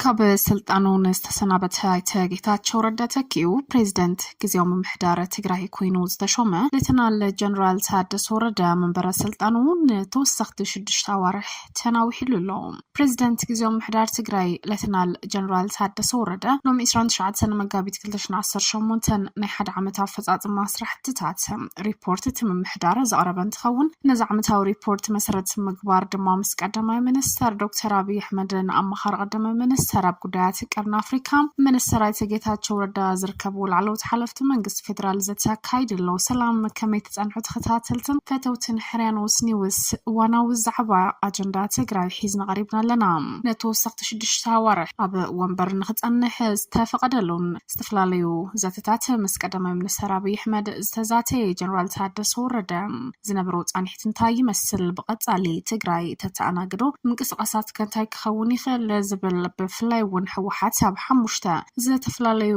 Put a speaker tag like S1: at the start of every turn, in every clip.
S1: ካብ ስልጣኑን ዝተሰናበተ ኣይተ ጌታቸው ረዳ ተኪኡ ፕሬዝደንት ግዚያዊ ምምሕዳር ትግራይ ኮይኑ ዝተሾመ ሌተናል ጀነራል ታደሰ ወረደ መንበረ ስልጣኑን ተወሰኽቲ 6 ኣዋርሕ ተናዊሕሉ ኣሎ። ፕሬዝደንት ግዚያዊ ምምሕዳር ትግራይ ሌተናል ጀነራል ታደሰ ወረደ ሎሚ 29 መጋቢት 2018 ናይ ሓደ ዓመት ኣፈጻጽማ ስራሕትታት ሪፖርት ምምሕዳር ዘቕረበ እንትኸውን ነዚ ዓመታዊ ሪፖርት መሰረት ምግባር ድማ ምስ ቀዳማይ ሚኒስተር ዶክተር አብይ አሕመድን ኣማኻሪ ቀዳማይ ሚኒስተር ኣብ ጉዳያት ቀርኒ ኣፍሪካ ሚኒስተር ኣይተ ጌታቸው ረዳ ዝርከቡ ላዕለዎት ሓለፍቲ መንግስቲ ፌደራል ዘተካይድ ኣሎ። ሰላም ከመይ ተጸንሑ ተኸታተልትን ፈተውትን ሕርያኖስ ኒውስ እዋናዊ ዛዕባ ኣጀንዳ ትግራይ ሒዝና ቀሪብና ኣለና። ነተወሰኽቲ 6 ኣዋርሕ ኣብ ወንበር ንኽጸንሕ ዝተፈቐደሉን ዝተፈላለዩ ዘተታት ምስ ቀዳማይ ሚኒስተር አብይ አሕመድ ዝተዛተየ ጀነራል ታደሰ ወረደ ዝነበሩ ጻንሒት እንታይ ይመስል ብቐጻሊ ትግራይ ተተኣናግዶ ምንቅስቓሳት ከንታይ ክኸውን ይኽእል ዝብል ብፍላይ እውን ሕወሓት ኣብ 5 ዝተፈላለዩ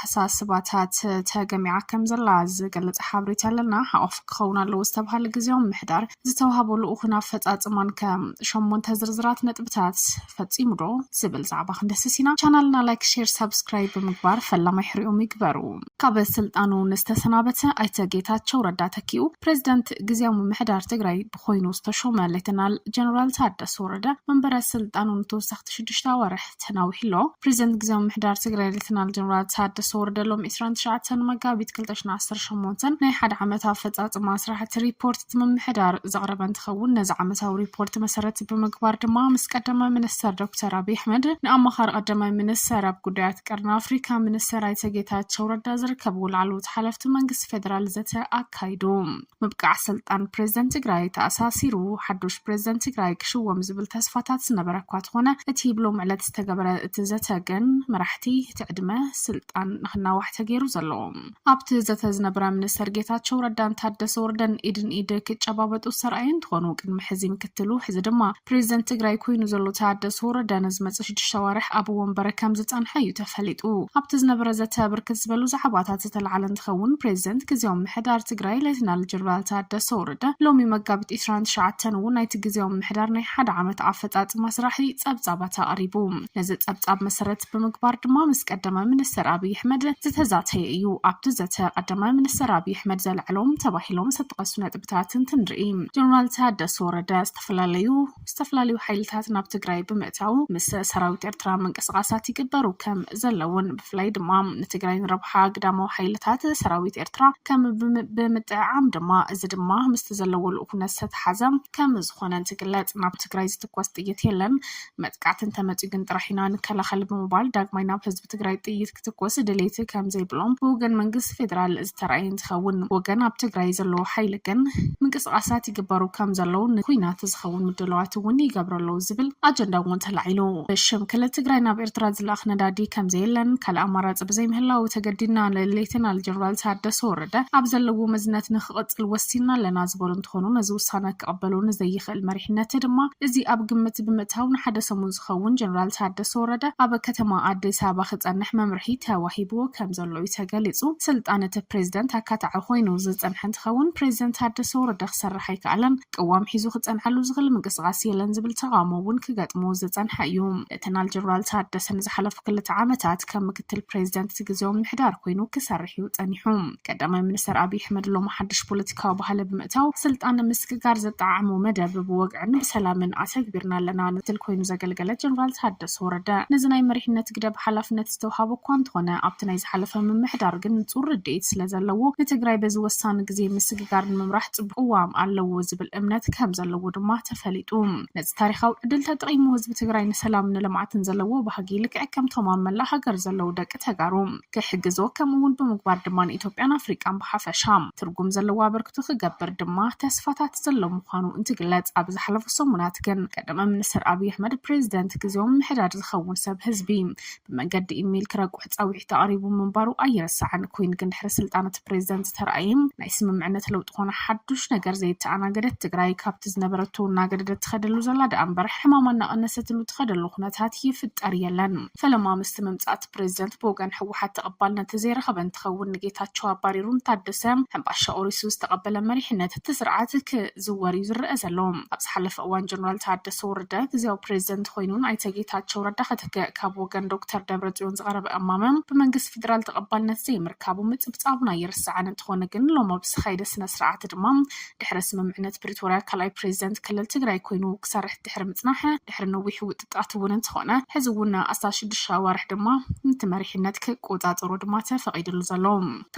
S1: ኣተሓሳስባታት ተገሚዓ ከም ዘላ ዝገልጽ ሓበሬታ ኣለና። ሓኦፍ ክኸውን ኣለዎ ዝተባሃለ ግዚያዊ ምምሕዳር ዝተዋሃበሉ እኹን ኣፈጻጽማን ከም 8 ዝርዝራት ነጥብታት ፈጺሙ ዶ ዝብል ዛዕባ ክንደስስ ኢና። ቻናልና ላይክ፣ ሼር፣ ሰብስክራይብ ብምግባር ፈላማይ ሕሪኦም ይግበሩ። ካብ ስልጣኑ ዝተሰናበተ ኣይተ ጌታቸው ረዳ ተኪኡ ፕሬዝደንት ግዚያዊ ምምሕዳር ትግራይ ብኮይኑ ዝተሾመ ሌተናል ጀነራል ታደሰ ወረደ መንበረ ስልጣኑን ተወሰኽቲ 6 ኣዋርሕ ተናዊሕሎ። ፕሬዝደንት ግዚያዊ ምምሕዳር ትግራይ ሌተናል ጀነራል ታደሰ ወረደ ሎሚ 29 መጋቢት 2018 ናይ ሓደ ዓመት ኣፈጻጽማ ስራሕቲ ሪፖርት ምምሕዳር ዘቕረበ እንትኸውን ነዚ ዓመታዊ ሪፖርት መሰረት ብምግባር ድማ ምስ ቀዳማይ ሚኒስተር ዶክተር አብይ አሕመድ ንኣማኻሪ ቀዳማይ ሚኒስተር ኣብ ጉዳያት ቀርኒ ኣፍሪካ ሚኒስተር ኣይተ ጌታቸው ረዳ ዝርከቡ ላዕለዎት ሓለፍቲ መንግስቲ ፌደራል ዘተኣካይዱ ምብቃዕ ስልጣን ፕሬዝደንት ትግራይ ተኣሳሲሩ ሓዱሽ ፕሬዝደንት ትግራይ ክሽወም ዝብል ተስፋታት ዝነበረ እኳ ትኾነ እቲ ብሎም ዕለት ዝተገበረ እቲ ዘተገን መራሕቲ ትዕድመ ስልጣን ንኽናዋሕ ተገይሩ ዘሎ። ኣብቲ ዘተ ዝነበረ ሚኒስተር ጌታቸው ረዳን ታደሰ ወረደን ኢድን ኢድ ክጨባበጡ ዝሰረኣዩ እንትኾኑ ቅድሚ ሕዚ ምክትሉ ሕዚ ድማ ፕሬዝደንት ትግራይ ኮይኑ ዘሎ ታደሰ ወረደ ንዝመጽእ 6 ኣዋርሕ ኣብ ወንበር ከም ዝጸንሐ እዩ ተፈሊጡ። ኣብቲ ዝነበረ ዘተ ብርክት ዝበሉ ዛዕባታት ዝተለዓለ እንትኸውን ፕሬዝደንት ግዚያዊ ምምሕዳር ትግራይ ሌተናል ጀነራል ታደሰ ወረደ ሎሚ መጋቢት 29 እውን ናይቲ ግዚያዊ ምምሕዳር ናይ ሓደ ዓመት ኣፈጻጽማ ስራሕቲ ጸብጻባት ኣቕሪቡ። ነዚ ጸብጻብ መሰረት ብምግባር ድማ ምስ ቀዳማይ ሚኒስተር አብይ አሕመድ ዝተዛተየ እዩ። ኣብቲ ዘተ ቀዳማይ ሚኒስተር አብይ አሕመድ ዘልዕሎም ተባሂሎም ዝተጠቐሱ ነጥብታትን ትንርኢ። ጀነራል ታደሰ ወረደ ዝተፈላለዩ ሓይልታት ናብ ትግራይ ብምእታው ምስ ሰራዊት ኤርትራ ምንቅስቓሳት ይግበሩ ከም ዘለውን ብፍላይ ድማ ንትግራይ ንረብሓ ግዳማዊ ሓይልታት ሰራዊት ኤርትራ ከም ብምጥዕዓም ድማ እዚ ድማ ምስ ዘለዎ ልኡክነት ዝተሓዘ ከም ዝኾነ ትግለጽ። ናብ ትግራይ ዝትኳስ ጥይት የለን መጥቃዕትን ተመጽኡ ግን ጥራሒና ንከላኸል ብምባል ዳግማይ ናብ ህዝቢ ትግራይ ጥይት ክትኮስ ድሌት ከም ዘይብሎም ብወገን መንግስቲ ፌደራል ዝተረኣየ እንትኸውን ወገን ኣብ ትግራይ ዘሎ ሓይሊ ግን ምንቅስቓሳት ይግበሩ ከም ዘለው ንኩናት ዝኸውን ምድለዋት እውን ይገብረሉ ዝብል ኣጀንዳ እውን ተላዒሉ። ብሽም ክልል ትግራይ ናብ ኤርትራ ዝለኣኽ ነዳዲ ከም ዘየለን ካልእ ኣማራፂ ብዘይምህላው ተገዲድና ሌተናል ጀነራል ታደሰ ወረደ ኣብ ዘለዎ መዝነት ንክቕጽል ወሲና ኣለና ዝበሉ እንትኾኑ ነዚ ውሳነ ክቕበሉ ንዘይኽእል መሪሕነት ድማ እዚ ኣብ ግምት ብምእታው ንሓደ ሰሙን ዝኸውን ጀነራል ታደሰ ወረደ ኣብ ከተማ ኣዲስ ኣበባ ክጸንሕ መምርሒ ተዋሂብዎ ከም ዘሎ እዩ ተገሊጹ። ስልጣን እቲ ፕሬዝደንት ኣካታዒ ኮይኑ ዝጸንሐ እንትኸውን ፕሬዝደንት ታደሰ ወረደ ክሰርሕ ኣይከኣለን ቅዋም ሒዙ ክጸንሐሉ ዝኽእል ምንቅስቓስ የለን ዝብል ተቃውሞ እውን ክገጥሞ ዝጸንሐ እዩ። ሌተናል ጀነራል ታደሰ ንዝሓለፉ 2 ዓመታት ከም ምክትል ፕሬዝደንት ግዚያዊ ምምሕዳር ኮይኑ ክሰርሕ እዩ ጸኒሑ። ቀዳማይ ሚኒስተር አብይ አሕመድ ሎም ሓድሽ ፖለቲካዊ ባህሊ ብምእታው ስልጣን ምስክጋር ዘጣዓሙ መደብ ብወግዕን ብሰላምን ኣተግቢርና ኣለና ንትል ኮይኑ ዘገልገለ ጀነራል ታደሰ ወረደ ነዚ ናይ መሪሕነት ግደብ ሓላፍነት ዝተውሃበ እኳ እንተኾነ ኣብቲ ናይ ዝሓለፈ ምምሕዳር ግን ንጹር ርድኢት ስለ ዘለዎ ንትግራይ በዚ ወሳኒ ግዜ ምስግጋር ንምምራሕ ጽቡቕ ቅዋም ኣለዎ ዝብል እምነት ከም ዘለዎ ድማ ተፈሊጡ። ነዚ ታሪኻዊ ዕድል ተጠቒሙ ህዝቢ ትግራይ ንሰላም ንልምዓትን ዘለዎ ባህጊ ልክዕ ከምቶም ኣብ መላእ ሃገር ዘለው ደቂ ተጋሩ ክሕግዞ ከምኡውን ብምግባር ድማ ንኢትዮጵያን ኣፍሪቃን ብሓፈሻ ትርጉም ዘለዎ ኣበርክቶ ክገብር ድማ ተስፋታት ዘሎ ምዃኑ እንትግለጽ። ኣብ ዝሓለፉ ሰሙናት ግን ቀዳማይ ሚኒስተር አብይ አሕመድ ፕሬዝደንት ግዚያዊ ምምሕዳር ዝኸውን ሰብ ህዝቢ ብመንገዲ ኢሜል ክረቁሕ ጻዊሕ ተቐሪቡ ምንባሩ ኣይረሳዕን። ኮይን ግን ድሕሪ ስልጣነት ፕሬዝደንት ተረኣይም ናይ ስምምዕነት ለውጢ ኮነ ሓዱሽ ነገር ዘይተኣናገደት ትግራይ ካብቲ ዝነበረቱ እናገደደት ትኸደሉ ዘላ ዳ እምበር ሕማማና ቀነሰትሉ ትኸደሉ ኩነታት ይፍጠር የለን። ፈለማ ምስቲ ምምጻት ፕሬዝደንት ብወገን ሕወሓት ተቐባልነት ዘይረኸበ እንትኸውን ንጌታቸው ኣባሪሩን ታደሰ ሕምባሻ ኦሪሱ ዝተቐበለ መሪሕነት እቲ ስርዓት ክዝወር እዩ ዝረአ ዘሎ። ኣብ ዝሓለፈ እዋን ጀነራል ታደሰ ወረደ ግዚያዊ ፕሬዝደንት ኮይኑን ኣይተ ጌታቸው ወረዳ ካብ ወገን ዶክተር ደብረጽዮን ዝቀረበ ኣማመም ብመንግስት ፌደራል ተቀባልነት ዘይምርካቡ ምጽብጻቡና ይርስዓን እንትኾነ ግን ሎም ብዝኻይደ ስነ ስርዓት ድማ ድሕረ ስምምዕነት ፕሪቶሪያ ካልኣይ ፕሬዚደንት ክልል ትግራይ ኮይኑ ክሰርሕ ድሕሪ ምጽናሕ ድሕሪ ነዊሕ ውጥጣት እውን እንትኾነ ሕዚ እውን 16 ኣዋርሕ ድማ ንትመሪሕነት ክቆጻጸሩ ድማ ተፈቂድሉ ዘሎ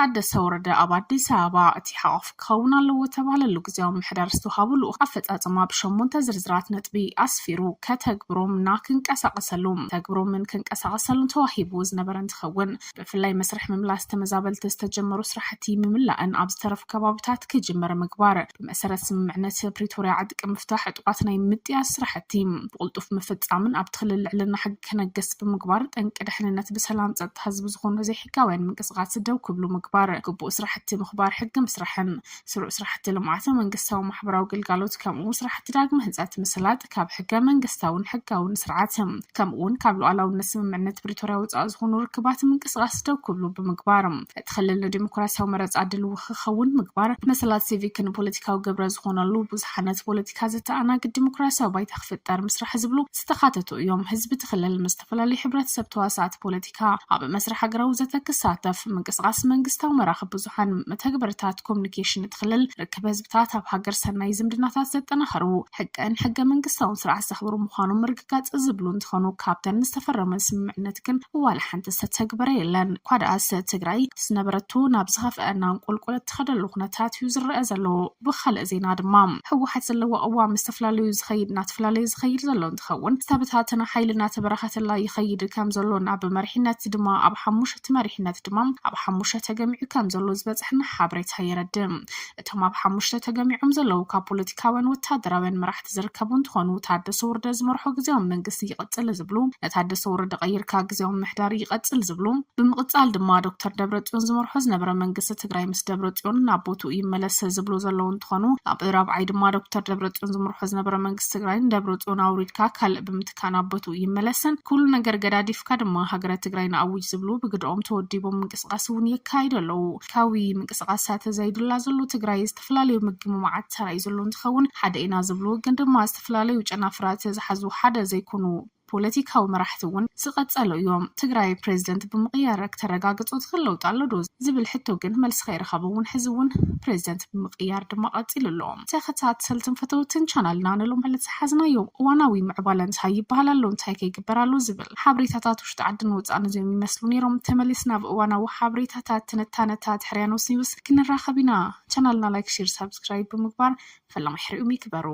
S1: ታደሰ ወረደ ኣብ ኣዲስ ኣበባ እቲ ሓቅፍ ክኸውን ኣለዎ ተባሃለሉ ግዜያዊ ምሕዳር ዝተውሃበሉ ኣፈጻጽማ ብሸሞንተ ዝርዝራት ነጥቢ ኣስፊሩ ከተግብሮምና ክንቀሳቀሰሉ ተግብሮምን ክንቀሳቀሰሉን ተዋሂቡ ዝነበረ እንትኸውን ብፍላይ መስርሕ ምምላስ ተመዛበልቲ ዝተጀመሩ ስራሕቲ ምምላእን ኣብ ዝተረፉ ከባቢታት ክጅመር ምግባር ብመሰረት ስምምዕነት ፕሪቶሪያ ዓድቂ ምፍታሕ ዕጡቃት ናይ ምጥያስ ስራሕቲ ብቁልጡፍ ምፍጻምን ኣብ ትክልል ልዕልና ሕጊ ክነገስ ብምግባር ጠንቂ ድሕንነት ብሰላም ጸጥታ ህዝቢ ዝኾኑ ዘይሕጋውያን ምንቅስቃስ ደው ክብሉ ምግባር ግቡእ ስራሕቲ ምኽባር ሕጊ ምስራሕን ስሩዕ ስራሕቲ ልምዓት መንግስታዊ ማሕበራዊ ግልጋሎት ከምኡ ስራሕቲ ዳግመ ህንፀት ምስላጥ ካብ ሕገ መንግስታውን ሕጋውን ስርዓት ከምኡውን ካብ ሉዓላውነት ስምምዕነት ፕሪቶሪያ ወጻኢ ዝኾኑ ርክባት ምንቅስቃስ ደው ክብሉ ብምግባር እቲ ክልል ዲሞክራሲያዊ መረፃ ድልው ክኸውን ምግባር መሰላት ሲቪክን ፖለቲካዊ ግብረ ዝኾነሉ ብዙሓነት ፖለቲካ ዘተኣናግድ ዲሞክራሲያዊ ባይታ ክፍጠር ምስራሕ ዝብሉ ዝተኻተቱ እዮም ህዝቢ ትክልል ምስ ዝተፈላለዩ ሕብረተሰብ ተዋሳእቲ ፖለቲካ ኣብ መስርሕ ሃገራዊ ዘተ ክሳተፍ ምንቅስቃስ መንግስታዊ መራኸቢ ብዙሓን መተግበርታት ኮሙኒኬሽን ትክልል ርክብ ህዝብታት ኣብ ሃገር ሰናይ ዝምድናታት ዘጠናኸሩ ሕግን ሕገ መንግስታውን ስርዓት ዘኽብሩ ምዃኖም ምርግጋጽ ዝብሉ እንትኾኑ ካብተን ዝተፈረመ ስምምዕነት ግን ዋላ ሓንቲ ዝተተግበረ የለን ኳዳኣስ ትግራይ ዝነበረቱ ናብ ዝኸፍአና ቁልቁለት ትኸደሉ ኩነታት እዩ ዝረአ ዘሎ ብኻልእ ዜና ድማ ህወሓት ዘለዎ ቅዋም ዝተፈላለዩ ዝኸይድ ዘሎ እንትኸውን ዝተበታተነ ሓይሊ እናተበራኸተላ ይኸይድ ከም ዘሎና ብመሪሕነት ድማ ኣብ 5 መሪሕነት ድማ ኣብ 5 ተገሚዑ ከም ዘሎ ዝበፅሕና ሓበሬታ የረድእ እቶም ኣብ 5 ተገሚዖም ዘለው ካብ ፖለቲካውን ወታደራውን መራሕቲ ዝርከቡ እንትኾኑ ታደሰ ወረደ ዝመርሖ ግዜያዊ መንግስቲ ይቕጽል ዝብሉ ታደሰ ወረደ ቀይርካ ግዜያዊ ምሕዳር ይቐጽል ዝብሉ ብምቕጻል ድማ ዶክተር ደብረጽዮን ዝመርሖ ዝነበረ መንግስቲ ትግራይ ምስ ደብረጽዮን ናብ ቦቱ ይመለስ ዝብሉ ዘለው እንትኾኑ ኣብ ራብዓይ ድማ ዶክተር ደብረጽዮን ዝመርሖ ዝነበረ መንግስቲ ትግራይ ደብረጽዮን ኣውሪድካ ካልእ ብምትካን ኣብ ቦቱ ይመለስን ኩሉ ነገር ገዳዲፍካ ድማ ሃገረ ትግራይ ንኣውጅ ዝብሉ ብግድኦም ተወዲቦም ምንቅስቃስ እውን የካይዱ ኣለው ካዊ ምንቅስቃሳት ዘይድላ ዘሎ ትግራይ ዝተፈላለዩ ምግምማዓት ተራእዩ ዘሎ እንትኸውን ሓደ ኢና ዝብሉ ግን ድማ ዝተፈላለዩ ጨናፍራት ዝሓዙ ሓደ ዘይኮኑ ፖለቲካዊ መራሕቲ እውን ዝቐጸሉ እዮም ትግራይ ፕሬዚደንት ብምቕያር ከተረጋግጾ ትኽለውጥ ኣሎ ዶ ዝብል ሕቶ ግን መልስ ከይረኸቡ እውን ሕዚ እውን ፕሬዚደንት ብምቕያር ድማ ቀፂሉ ኣሎ ተኸታተልትን ፈተውትን ቻናልና ንሎም ማለት ሓዝናዮ እዋናዊ ምዕባለ እንታይ ይበሃል ኣሎ እንታይ ከይግበራሉ ዝብል ሓበሬታታት ውሽጢ ዓድን ወጻእን እዮም ይመስሉ ነይሮም ተመሊስና ብእዋናዊ ሓበሬታታት ትንታነታት ሕርያኖስ ኒውስ ክንራኸብ ኢና ቻናልና ላይክ ሼር ሰብስክራይብ ብምግባር ፈላማይ ሕርኡም ይክበሩ